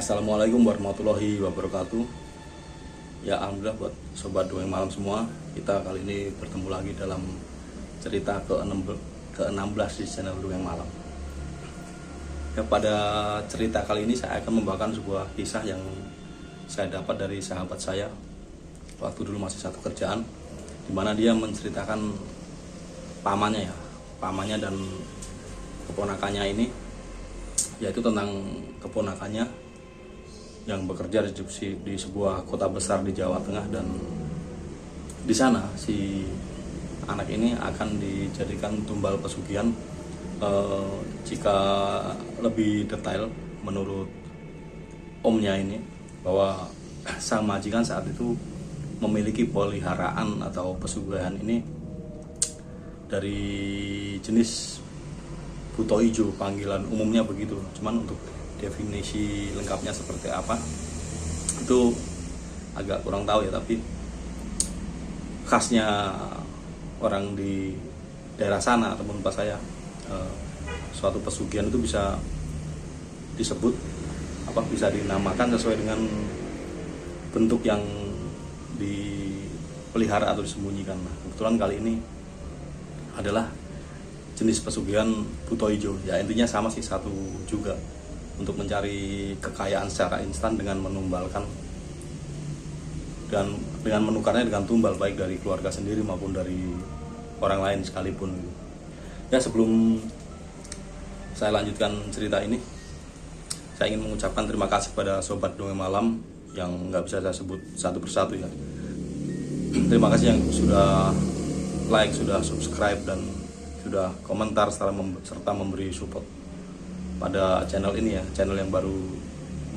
Assalamualaikum warahmatullahi wabarakatuh. Ya, alhamdulillah buat sobat Dongeng Malam semua. Kita kali ini bertemu lagi dalam cerita ke-16 di channel Dongeng Malam. Ya, pada cerita kali ini saya akan membawakan sebuah kisah yang saya dapat dari sahabat saya waktu dulu masih satu kerjaan, dimana dia menceritakan pamannya dan keponakannya ini, yaitu tentang keponakannya yang bekerja di sebuah kota besar di Jawa Tengah, dan di sana si anak ini akan dijadikan tumbal pesugihan. Jika lebih detail menurut omnya ini, bahwa sang majikan saat itu memiliki peliharaan atau pesugihan ini dari jenis buto ijo, panggilan umumnya begitu. Cuman untuk definisi lengkapnya seperti apa itu agak kurang tahu ya, tapi khasnya orang di daerah sana ataupun pas saya, suatu pesugihan itu bisa disebut bisa dinamakan sesuai dengan bentuk yang dipelihara atau disembunyikan. Nah, kebetulan kali ini adalah jenis pesugihan buto ijo. Ya, intinya sama sih, satu juga, untuk mencari kekayaan secara instan dengan menumbalkan dan dengan menukarnya dengan tumbal, baik dari keluarga sendiri maupun dari orang lain sekalipun. Ya, sebelum saya lanjutkan cerita ini, saya ingin mengucapkan terima kasih pada sobat Dongeng Malam yang nggak bisa saya sebut satu persatu ya. Terima kasih yang sudah like, sudah subscribe, dan sudah komentar serta memberi support pada channel ini ya, channel yang baru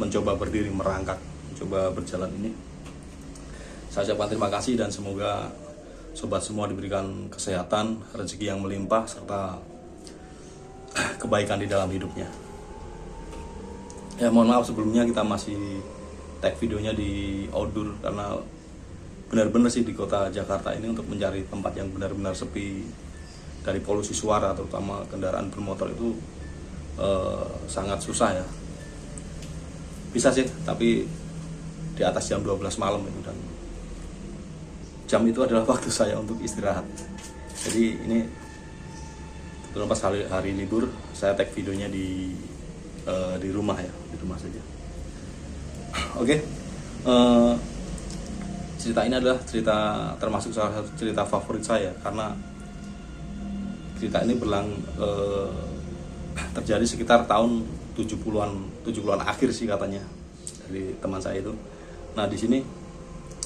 mencoba berdiri, merangkak, mencoba berjalan ini. Saya ucapkan terima kasih dan semoga sobat semua diberikan kesehatan, rezeki yang melimpah, serta kebaikan di dalam hidupnya. Ya, mohon maaf sebelumnya, kita masih tag videonya di outdoor karena benar-benar sih di kota Jakarta ini untuk mencari tempat yang benar-benar sepi dari polusi suara, terutama kendaraan bermotor, itu sangat susah ya. Bisa sih, tapi di atas jam 12 malam itu, dan jam itu adalah waktu saya untuk istirahat. Jadi ini kebetulan pas hari libur, saya tag videonya di rumah ya, di rumah saja. Oke. Cerita ini adalah cerita termasuk salah satu cerita favorit saya, karena cerita ini terjadi sekitar tahun 70-an akhir sih katanya dari teman saya itu. Nah, di sini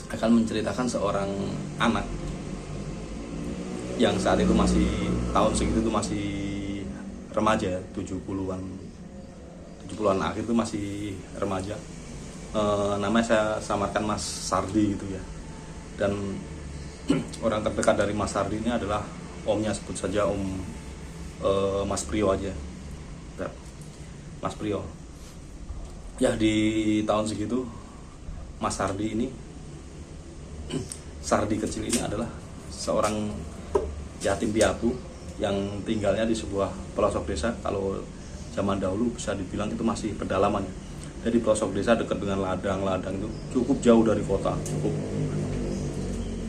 akan menceritakan seorang anak yang saat itu masih tahun segitu itu masih remaja ya, 70-an akhir itu masih remaja. Namanya saya samarkan Mas Sardi gitu ya. Dan orang terdekat dari Mas Sardi ini adalah omnya, sebut saja Om Mas Prio aja. Mas Prio. Ya, di tahun segitu Mas Sardi ini, Sardi kecil ini adalah seorang yatim piatu yang tinggalnya di sebuah pelosok desa. Kalau zaman dahulu bisa dibilang itu masih pedalaman ya. Jadi pelosok desa dekat dengan ladang-ladang, itu cukup jauh dari kota.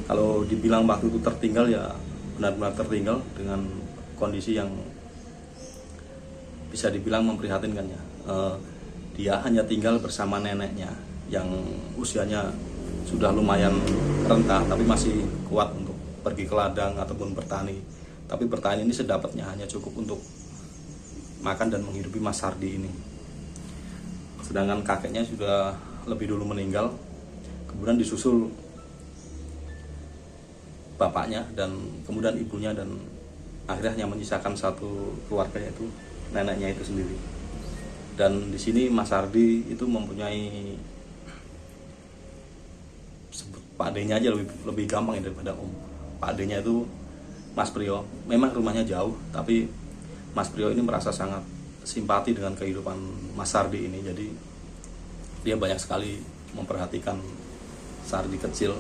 Kalau dibilang waktu itu tertinggal, ya benar-benar tertinggal, dengan kondisi yang bisa dibilang memprihatinkan ya. Dia hanya tinggal bersama neneknya yang usianya sudah lumayan renta, tapi masih kuat untuk pergi ke ladang ataupun bertani. Tapi bertani ini sedapatnya, hanya cukup untuk makan dan menghidupi Mas Sardi ini. Sedangkan kakeknya sudah lebih dulu meninggal, kemudian disusul bapaknya dan kemudian ibunya, dan akhirnya hanya menyisakan satu keluarga, yaitu neneknya itu sendiri. Dan di sini Mas Sardi itu mempunyai Pak D-nya aja lebih gampang ya daripada Om. Pak D-nya itu Mas Priyo, memang rumahnya jauh, tapi Mas Priyo ini merasa sangat simpati dengan kehidupan Mas Sardi ini. Jadi dia banyak sekali memperhatikan Sardi kecil,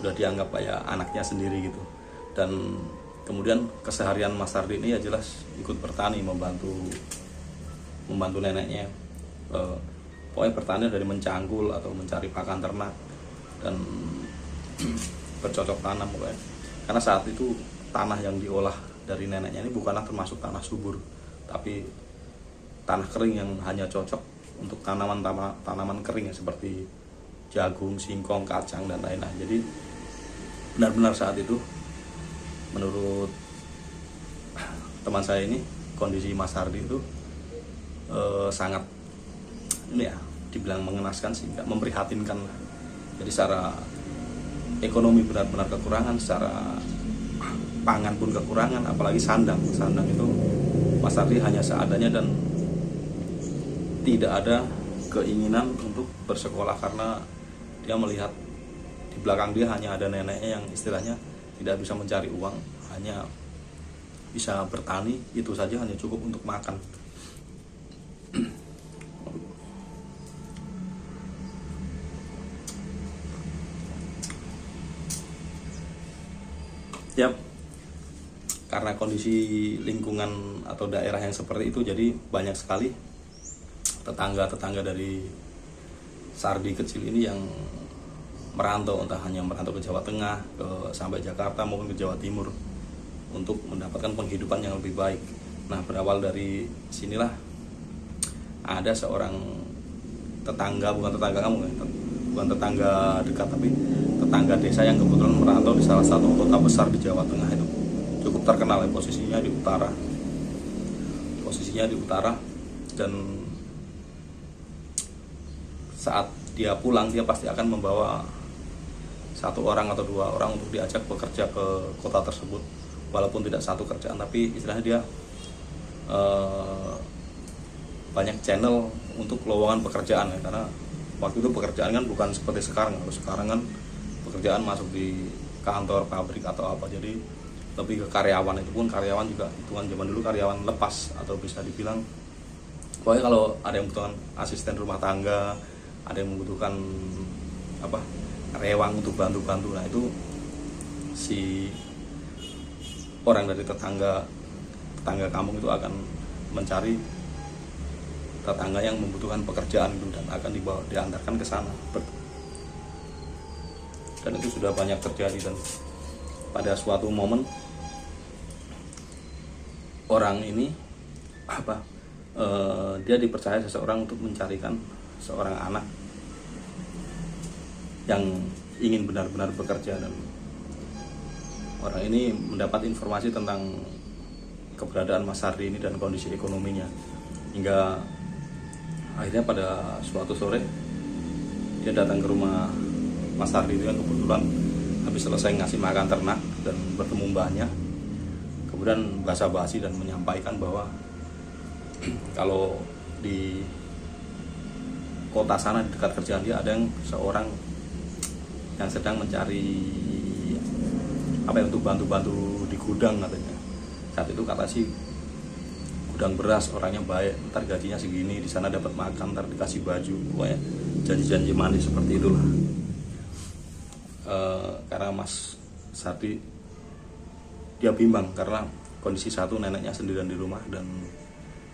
udah dianggap kayak anaknya sendiri gitu. Dan kemudian keseharian Mas Sardi ini ya jelas ikut bertani, membantu neneknya. Pokoknya bertani dari mencangkul atau mencari pakan ternak dan bercocok tanam pokoknya. Karena saat itu tanah yang diolah dari neneknya ini bukanlah termasuk tanah subur, tapi tanah kering yang hanya cocok untuk tanaman kering ya, seperti jagung, singkong, kacang dan lain-lain. Jadi benar-benar saat itu menurut teman saya ini kondisi Mas Sardi itu sangat ini ya, dibilang mengenaskan sehingga memprihatinkan. Jadi secara ekonomi benar-benar kekurangan, secara pangan pun kekurangan, apalagi sandang itu Mas Sardi hanya seadanya dan tidak ada keinginan untuk bersekolah karena dia melihat di belakang dia hanya ada neneknya yang istilahnya tidak bisa mencari uang, hanya bisa bertani, itu saja hanya cukup untuk makan. Ya, karena kondisi lingkungan atau daerah yang seperti itu, jadi banyak sekali tetangga-tetangga dari Sardi kecil ini yang merantau, entah hanya merantau ke Jawa Tengah, sampai Jakarta maupun ke Jawa Timur untuk mendapatkan penghidupan yang lebih baik. Nah, berawal dari sinilah ada seorang tetangga, bukan tetangga dekat, tapi tetangga desa yang kebetulan merantau di salah satu kota besar di Jawa Tengah. Itu cukup terkenal ya, posisinya di utara dan saat dia pulang dia pasti akan membawa satu orang atau dua orang untuk diajak bekerja ke kota tersebut, walaupun tidak satu kerjaan, tapi istilahnya dia banyak channel untuk lowongan pekerjaan ya, karena waktu itu pekerjaan kan bukan seperti sekarang. Kalau sekarang kan pekerjaan masuk di kantor, pabrik atau apa, jadi lebih ke karyawan. Itu pun karyawan juga hitungan zaman dulu karyawan lepas, atau bisa dibilang pokoknya kalau ada yang membutuhkan asisten rumah tangga, ada yang membutuhkan rewang untuk bantu-bantu, nah itu si orang dari tetangga kampung itu akan mencari tetangga yang membutuhkan pekerjaan itu dan akan diantarkan ke sana. Dan itu sudah banyak terjadi. Dan pada suatu momen orang ini dia dipercaya seseorang untuk mencarikan seorang anak yang ingin benar-benar bekerja, dan orang ini mendapat informasi tentang keberadaan Mas Sardi ini dan kondisi ekonominya, hingga akhirnya pada suatu sore dia datang ke rumah Mas Sardi itu yang kebetulan habis selesai ngasih makan ternak dan bertemu mbahnya. Kemudian basa-basi dan menyampaikan bahwa kalau di kota sana di dekat kerjaan dia ada seorang yang sedang mencari untuk bantu-bantu di gudang katanya. Saat itu kata si gudang beras, orangnya baik, ntar gajinya segini, di sana dapat makan, ntar dikasih baju, pokoknya janji-janji manis seperti itulah. Karena Mas Sardi dia bimbang karena kondisi satu neneknya sendirian di rumah, dan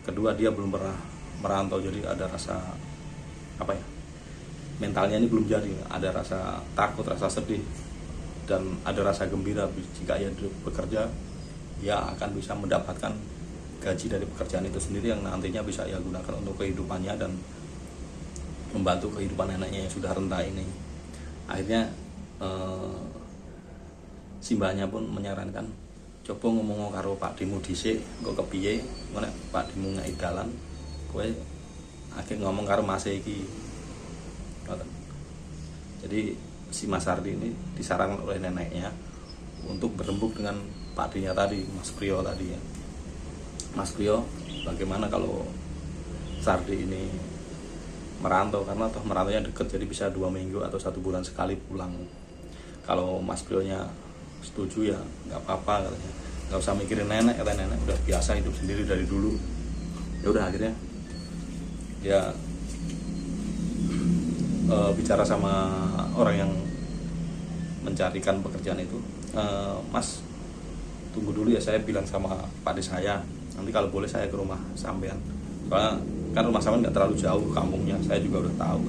kedua dia belum pernah merantau, jadi ada rasa mentalnya ini belum jadi, ada rasa takut, rasa sedih, dan ada rasa gembira jika ia bekerja ia akan bisa mendapatkan gaji dari pekerjaan itu sendiri yang nantinya bisa ia gunakan untuk kehidupannya dan membantu kehidupan neneknya yang sudah renta ini. Akhirnya simbahnya pun menyarankan, coba ngomong karo Pak Dimu dhisik, engko kepiye, ngono Pak Dimu ngeki dalan, kowe akhirnya ngomong karo Mas iki. Jadi si Mas Sardi ini disarankan oleh neneknya untuk berembuk dengan Pak D-nya tadi, Mas Priyo tadi ya. Mas Priyo, bagaimana kalau Sardi ini merantau, karena toh merantaunya deket, jadi bisa 2 minggu atau 1 bulan sekali pulang. Kalau Mas Brionya setuju ya nggak apa-apa katanya, nggak usah mikirin nenek, kata nenek udah biasa hidup sendiri dari dulu. Ya udah akhirnya ya bicara sama orang yang mencarikan pekerjaan itu, Mas tunggu dulu ya, saya bilang sama Pak De saya, nanti kalau boleh saya ke rumah sampean, soalnya kan rumah sampean nggak terlalu jauh kampungnya, saya juga udah tahu.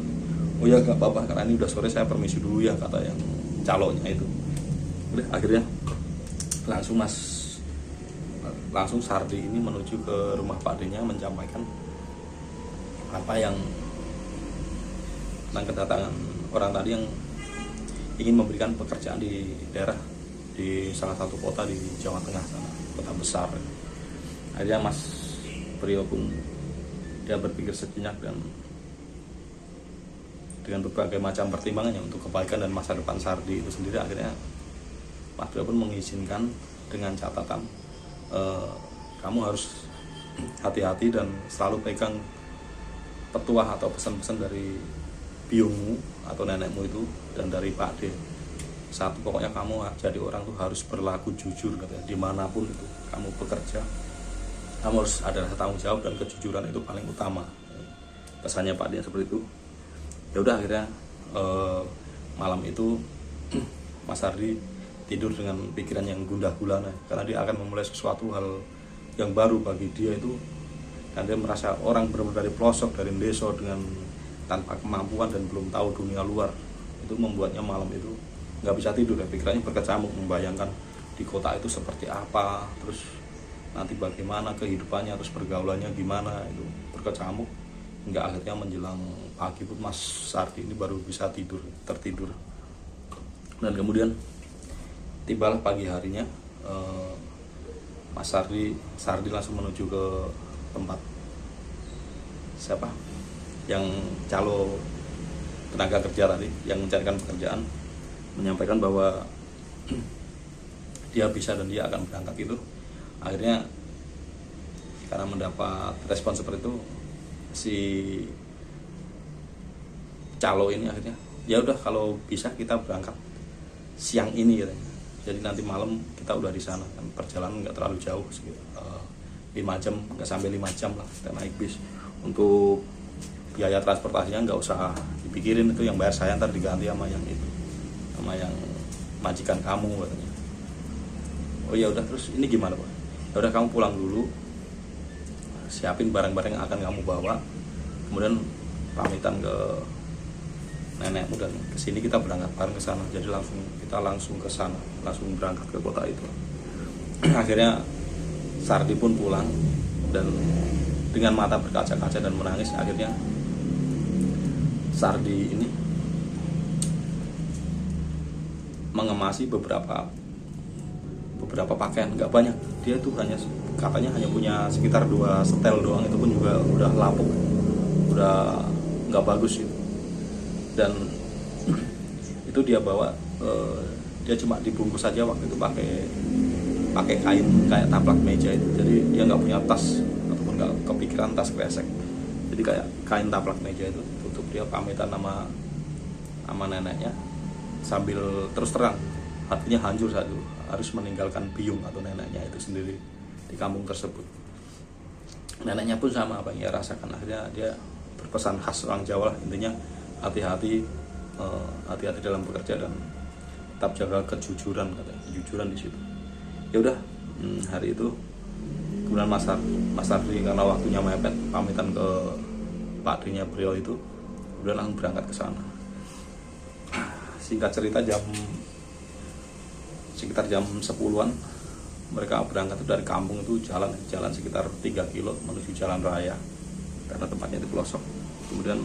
Oh ya nggak apa-apa, karena ini udah sore, saya permisi dulu ya, kata yang calonnya itu. Udah akhirnya langsung Sardi ini menuju ke rumah Pak D-nya, menyampaikan apa yang tentang kedatangan orang tadi yang ingin memberikan pekerjaan di daerah, di salah satu kota di Jawa Tengah sana, kota besar. Akhirnya Mas Brio pun dia berpikir sejenak, dan dengan berbagai macam pertimbangannya untuk kebaikan dan masa depan Sardi itu sendiri, akhirnya Mas Brio pun mengizinkan dengan catatan, kamu harus hati-hati dan selalu pegang petuah atau pesan-pesan dari biungmu atau nenekmu itu dan dari Pak D. Satu, pokoknya kamu jadi orang tuh harus berlaku jujur, katanya, dimanapun itu kamu bekerja, kamu harus ada rasa tanggung jawab, dan kejujuran itu paling utama. Pesannya Pak D seperti itu. Ya udah akhirnya malam itu Mas Sardi tidur dengan pikiran yang gundah gulana, karena dia akan memulai sesuatu hal yang baru bagi dia itu, dan dia merasa orang benar-benar dari pelosok, dari desa, dengan tanpa kemampuan dan belum tahu dunia luar, itu membuatnya malam itu nggak bisa tidur ya, pikirannya berkecamuk, membayangkan di kota itu seperti apa, terus nanti bagaimana kehidupannya, terus pergaulannya gimana, itu berkecamuk. Hingga akhirnya menjelang pagi pun Mas Sardi ini baru bisa tertidur. Dan kemudian tibalah pagi harinya, Mas Sardi langsung menuju ke tempat siapa yang calo tenaga kerja tadi yang mencarikan pekerjaan, menyampaikan bahwa dia bisa dan dia akan berangkat itu. Akhirnya karena mendapat respon seperti itu, si calo ini akhirnya, ya udah kalau bisa kita berangkat siang ini katanya. Jadi nanti malam kita udah di sana, kan perjalanan nggak terlalu jauh, 5 jam, nggak sampai 5 jam lah kita naik bis. Untuk biaya transportasinya nggak usah dipikirin, itu yang bayar saya, ntar diganti sama yang itu, sama yang majikan kamu katanya. Oh ya udah, terus ini gimana Pak? Ya udah kamu pulang dulu, siapin barang-barang yang akan kamu bawa, kemudian pamitan ke nenekmu dan kesini kita berangkat bareng ke sana. Jadi kita langsung ke sana, langsung berangkat ke kota itu. Akhirnya Sardi pun pulang dan dengan mata berkaca-kaca dan menangis. Akhirnya Sardi ini mengemasi beberapa pakaian, nggak banyak. Dia tuh katanya hanya punya sekitar 2 setel doang, itu pun juga udah lapuk, udah nggak bagus itu. Dan itu dia bawa, dia cuma dibungkus saja waktu itu pakai kain kayak taplak meja itu. Jadi dia nggak punya tas ataupun nggak kepikiran tas kresek, jadi kayak kain taplak meja itu tutup. Dia pamitan sama neneknya sambil terus terang hatinya hancur saat itu, harus meninggalkan biung atau neneknya itu sendiri di kampung tersebut. Neneknya pun sama apa yang ia rasakan. Akhirnya dia berpesan khas orang Jawa lah, intinya hati-hati dalam bekerja dan tetap jaga kejujuran, katanya, kejujuran di situ. Ya udah, hari itu kemudian Mas Sardi karena waktunya mepet, pamitan ke Pak D-nya beliau itu, udah langsung berangkat ke sana. Singkat cerita sekitar jam 10-an mereka berangkat dari kampung itu, jalan sekitar 3 kilo menuju jalan raya karena tempatnya di pelosok. Kemudian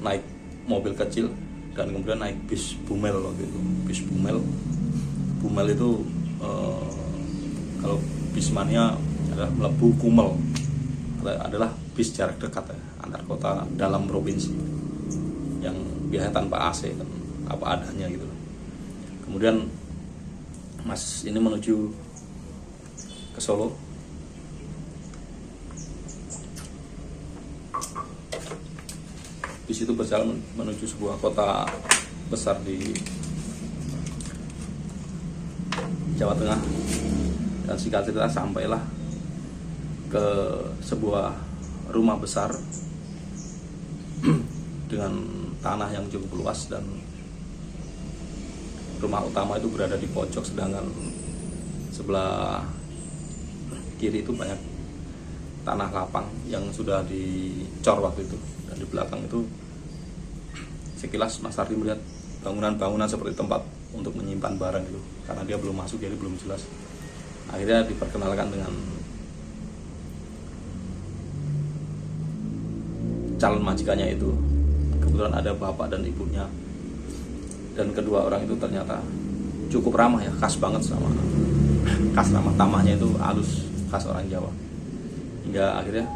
naik mobil kecil dan kemudian naik bis Bumel gitu. Bis Bumel itu kalau bismania adalah melebu Kumel, adalah bis jarak dekat antar kota dalam provinsi yang biasanya tanpa AC dan apa adanya gitu. Kemudian Mas ini menuju ke Solo. Di situ berjalan menuju sebuah kota besar di Jawa Tengah, dan singkat cerita sampailah ke sebuah rumah besar dengan tanah yang cukup luas, dan rumah utama itu berada di pojok, sedangkan sebelah kiri itu banyak tanah lapang yang sudah dicor waktu itu, dan di belakang itu sekilas Mas Ardi melihat bangunan-bangunan seperti tempat untuk menyimpan barang itu, karena dia belum masuk jadi belum jelas. Akhirnya diperkenalkan dengan calon majikannya itu. Kebetulan ada bapak dan ibunya, dan kedua orang itu ternyata cukup ramah ya, khas banget sama khas ramah tamahnya itu halus, khas orang Jawa. Hingga akhirnya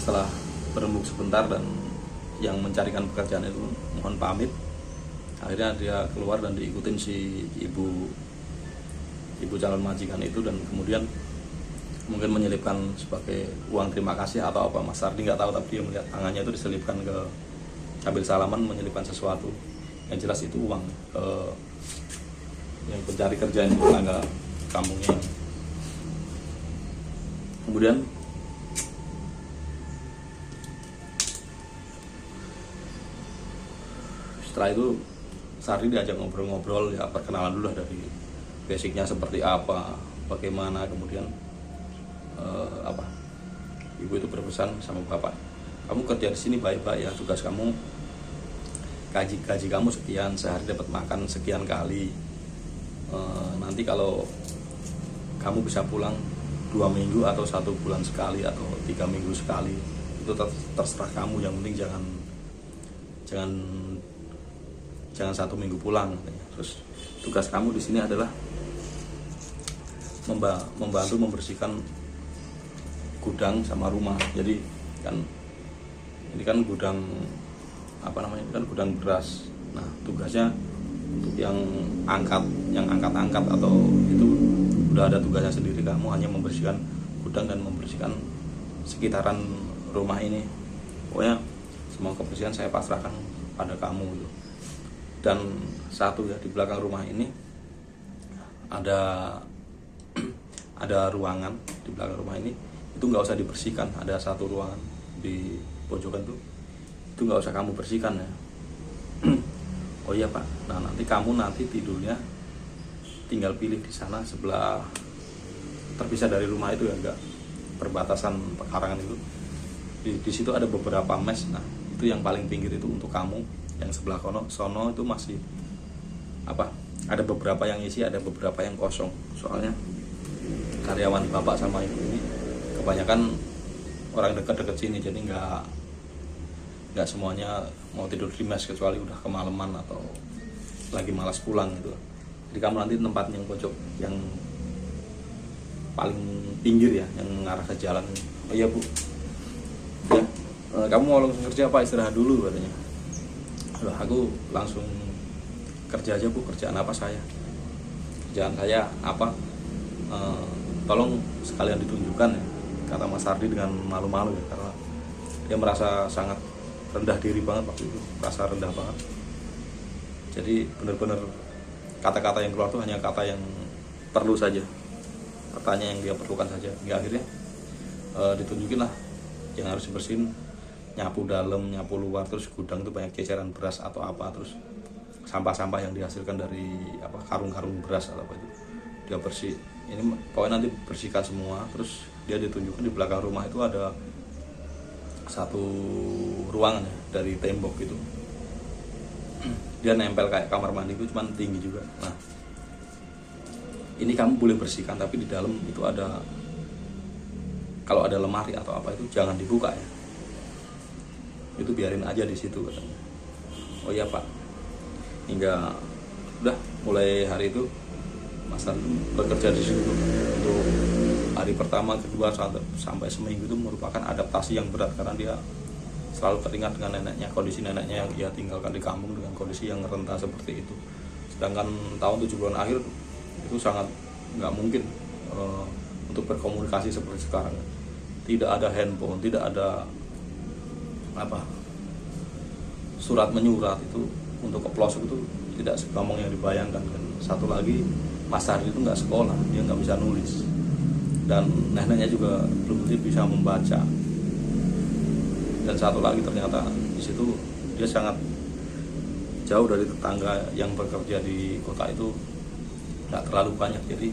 setelah berembuk sebentar dan yang mencarikan pekerjaan itu mohon pamit, akhirnya dia keluar dan diikutin si ibu calon majikan itu, dan kemudian mungkin menyelipkan sebagai uang terima kasih atau apa, Mas Ardi nggak tahu, tapi dia melihat tangannya itu diselipkan ke, sambil salaman menyelipkan sesuatu, yang jelas itu uang ke yang pencari kerja yang tetangga kampungnya. Kemudian setelah itu Sardi diajak ngobrol-ngobrol, ya perkenalan dulu lah dari basicnya seperti apa, bagaimana. Kemudian ibu itu berpesan sama bapak, kamu kerja di sini baik-baik ya, tugas kamu gaji kamu sekian, sehari dapat makan sekian kali, nanti kalau kamu bisa pulang 2 minggu atau 1 bulan sekali atau 3 minggu sekali, itu terserah kamu, yang penting jangan 1 minggu pulang katanya. Terus tugas kamu di sini adalah membantu membersihkan gudang sama rumah. Jadi kan ini kan gudang ini kan gudang beras. Nah, tugasnya untuk yang angkat atau itu udah ada tugasnya sendiri, kamu hanya membersihkan gudang dan membersihkan sekitaran rumah ini. Pokoknya semua kebersihan saya pasrahkan pada kamu gitu. Dan satu ya, di belakang rumah ini ada ruangan di belakang rumah ini, itu nggak usah dibersihkan. Ada satu ruangan di pojokan tuh, itu nggak usah kamu bersihkan ya. Oh iya Pak, nah nanti kamu tidurnya tinggal pilih di sana, sebelah terpisah dari rumah itu ya, enggak perbatasan pekarangan itu. Di situ ada beberapa mes. Nah, itu yang paling pinggir itu untuk kamu. Yang sebelah sono itu masih ada beberapa yang isi, ada beberapa yang kosong. Soalnya karyawan bapak sama ibu ini kebanyakan orang dekat-dekat sini, jadi nggak semuanya mau tidur di mes, kecuali udah kemalaman atau lagi malas pulang gitu. Jadi kamu nanti tempat yang pojok yang paling pinggir ya, yang mengarah ke jalan. Oh iya Bu, ya, kamu mau langsung kerja apa istirahat dulu katanya. Loh, aku langsung kerja aja Bu. Kerjaan apa saya? Kerjaan saya apa? Tolong sekalian ditunjukkan ya, kata Mas Ardi dengan malu-malu ya, karena dia merasa sangat rendah diri banget waktu itu, merasa rendah banget. Jadi benar-benar kata-kata yang keluar tuh hanya kata yang perlu saja, katanya yang dia perlukan saja. Hingga akhirnya ditunjukin lah yang harus dibersihin, nyapu dalam, nyapu luar, terus gudang itu banyak ceceran beras atau apa, terus sampah-sampah yang dihasilkan dari karung-karung beras atau apa itu dia bersih. Ini pokoknya nanti bersihkan semua. Terus dia ditunjukkan di belakang rumah itu ada satu ruangan ya, dari tembok gitu dia nempel kayak kamar mandi itu, cuman tinggi juga. Nah, ini kamu boleh bersihkan, tapi di dalam itu ada, kalau ada lemari atau apa itu jangan dibuka ya, itu biarin aja di situ katanya. Oh iya Pak. Hingga udah mulai hari itu Mas Ardi bekerja di situ untuk hari pertama, kedua, sampai seminggu itu merupakan adaptasi yang berat, karena dia selalu teringat dengan neneknya, kondisi neneknya yang ia tinggalkan di kampung dengan kondisi yang renta seperti itu. Sedangkan tahun 70-an akhir itu sangat nggak mungkin untuk berkomunikasi seperti sekarang. tidak ada handphone, tidak ada apa surat menyurat, itu untuk ke pelosok itu tidak segampang yang dibayangkan. Dan satu lagi, Mas Ardi itu nggak sekolah, dia nggak bisa nulis, dan neneknya juga belum tentu bisa membaca. Dan satu lagi, ternyata di situ dia sangat jauh dari tetangga yang bekerja di kota itu, nggak terlalu banyak. Jadi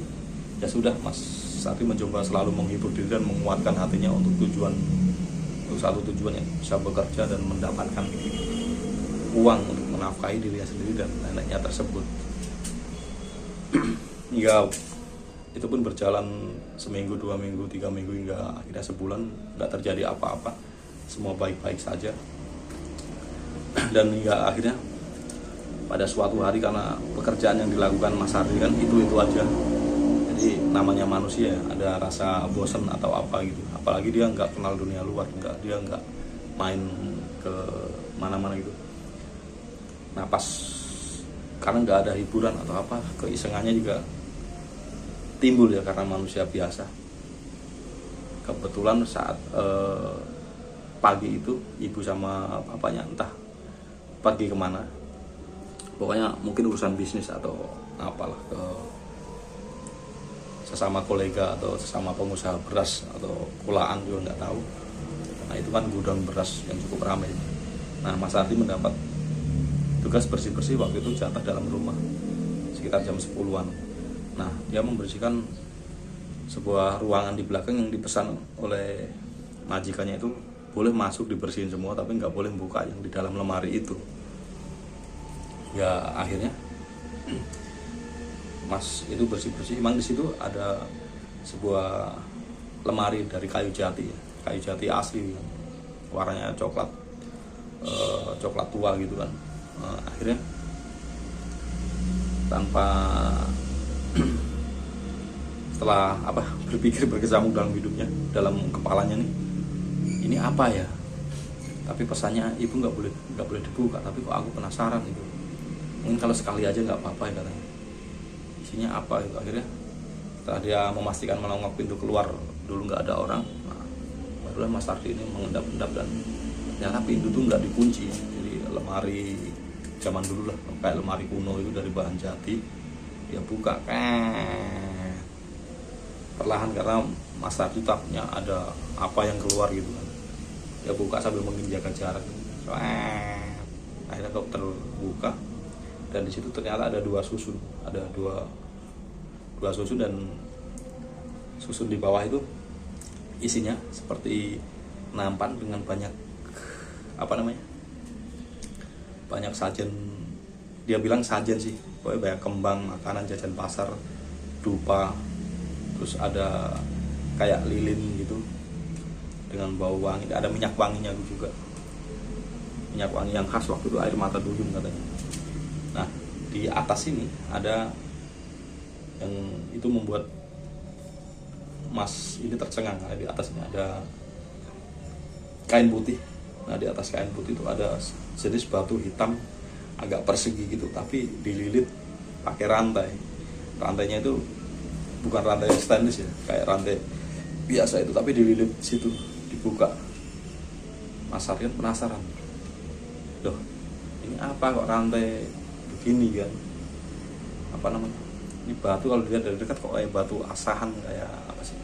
ya sudah, Mas Ardi mencoba selalu menghibur diri dan menguatkan hatinya untuk satu tujuan, yang bisa bekerja dan mendapatkan uang untuk menafkahi dirinya sendiri dan neneknya tersebut. Hingga itu pun berjalan seminggu, 2 minggu, 3 minggu, hingga akhirnya sebulan nggak terjadi apa-apa, semua baik-baik saja. Dan hingga akhirnya pada suatu hari, karena pekerjaan yang dilakukan Mas Ardi kan itu aja, jadi namanya manusia ada rasa bosan atau apa gitu, apalagi dia nggak kenal dunia luar, dia nggak main ke mana-mana gitu. Nah pas, karena nggak ada hiburan atau apa, keisengannya juga timbul ya, karena manusia biasa. Kebetulan saat pagi itu, ibu sama bapaknya entah pergi kemana, pokoknya mungkin urusan bisnis atau apalah, ke sesama kolega atau sesama pengusaha beras atau kulaan juga nggak tahu. Nah itu kan gudang beras yang cukup ramai. Nah Mas Ardi mendapat tugas bersih-bersih waktu itu, jatah dalam rumah sekitar jam 10-an. Nah dia membersihkan sebuah ruangan di belakang yang dipesan oleh majikannya itu boleh masuk dibersihin semua, tapi nggak boleh buka yang di dalam lemari itu. Ya akhirnya Mas itu bersih-bersih. Emang di situ ada sebuah lemari dari kayu jati asli, warnanya coklat tua gitu kan. Akhirnya tanpa setelah berpikir berkecamuk dalam hidupnya, dalam kepalanya nih, ini apa ya, tapi pesannya ibu nggak boleh dibuka, tapi kok aku penasaran gitu, mungkin kalau sekali aja nggak apa-apa ya katanya, isinya apa itu. Akhirnya setelah dia memastikan menongok pintu keluar dulu nggak ada orang, nah, barulah Mas Ardi ini mengendap-endap, dan ternyata pintu tuh nggak dikunci. Jadi lemari zaman dulu lah, kayak lemari kuno itu dari bahan jati, dia buka perlahan, karena Mas Ardi takutnya ada apa yang keluar gitu kan. Dia buka sambil menjaga jarak. Akhirnya kok terbuka, dan di situ ternyata ada dua susun, dan susun di bawah itu isinya seperti nampan dengan banyak banyak sajen. Dia bilang sajen sih, pokoknya banyak kembang, makanan jajan pasar, dupa, terus ada kayak lilin gitu dengan bau wangi, ada minyak wanginya juga, minyak wangi yang khas waktu itu, air mata duyung katanya. Nah di atas ini ada yang itu membuat Mas ini tercengang, karena di atasnya ada kain putih. Nah di atas kain putih itu ada jenis batu hitam agak persegi gitu, tapi dililit pakai rantai. Rantainya itu bukan rantai stainless ya, kayak rantai biasa itu, tapi dililit situ, dibuka. Mas Ardi penasaran, loh ini apa kok rantai begini kan, ini batu kalau dilihat dari dekat kok kayak batu asahan, kayak apa sih,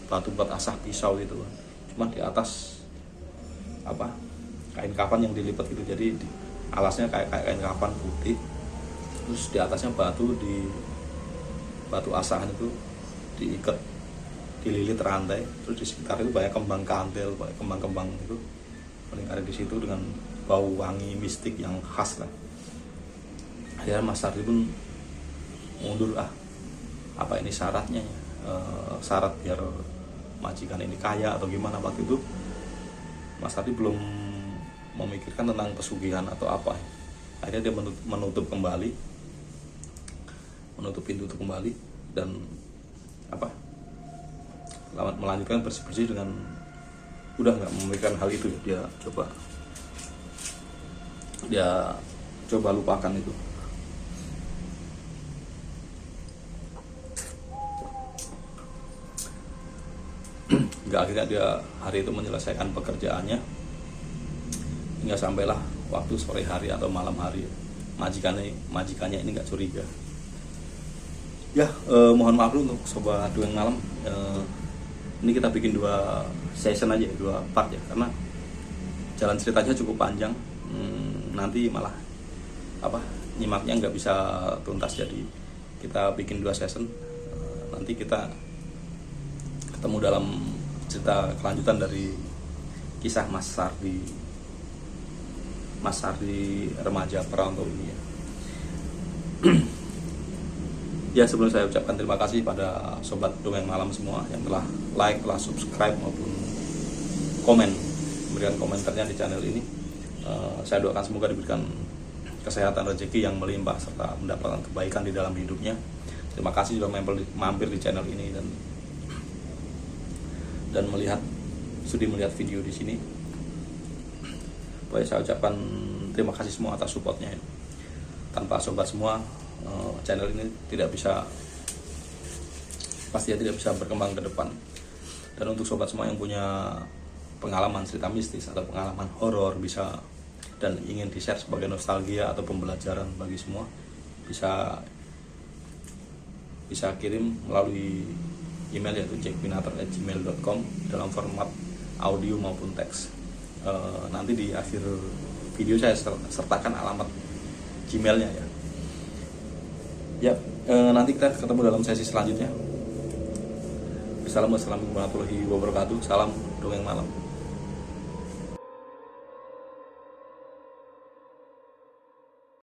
batu buat asah pisau gitu kan. Cuman di atas kain kafan yang dilipat gitu, jadi alasnya kayak kain kafan putih, terus di atasnya batu asahan itu diikat, dililit rantai, terus di sekitar itu banyak kembang kantil, banyak kembang-kembang itu melingkari di situ dengan bau wangi mistik yang khas lah. Akhirnya Mas Ardi pun mundur, apa ini syaratnya ya? Syarat biar majikan ini kaya atau gimana. Waktu itu Mas Ardi belum memikirkan tentang pesugihan atau apa. Akhirnya dia menutup pintu itu kembali, dan melanjutkan bersih-bersih dengan udah nggak memikirkan hal itu. Dia coba lupakan itu. hingga akhirnya dia hari itu menyelesaikan pekerjaannya, hingga sampailah waktu sore hari atau malam hari majikannya ini nggak curiga. Ya, mohon maaf dulu untuk sobat Dongeng Malam. Ini kita bikin 2 season aja, 2 part ya, karena jalan ceritanya cukup panjang. Nanti malah nyimaknya nggak bisa tuntas, jadi kita bikin 2 season. Nanti kita ketemu dalam cerita kelanjutan dari kisah Mas Sardi remaja perantau ini ya. Ya, sebelum saya ucapkan terima kasih pada sobat Dongeng Malam semua yang telah like, telah subscribe maupun komen, memberikan komentarnya di channel ini. Saya doakan semoga diberikan kesehatan, rezeki yang melimpah, serta mendapatkan kebaikan di dalam hidupnya. Terima kasih sudah mampir di channel ini dan sudi melihat video di sini. Boleh saya ucapkan terima kasih semua atas supportnya ya. Tanpa sobat semua, channel ini pastinya tidak bisa berkembang ke depan. Dan untuk sobat semua yang punya pengalaman cerita mistis atau pengalaman horor dan ingin di-share sebagai nostalgia atau pembelajaran bagi semua, bisa kirim melalui email, yaitu jackpinator@gmail.com, dalam format audio maupun teks. Nanti di akhir video saya sertakan alamat Gmailnya ya. Ya, nanti kita ketemu dalam sesi selanjutnya. Assalamualaikum warahmatullahi wabarakatuh. Salam Dongeng Malam.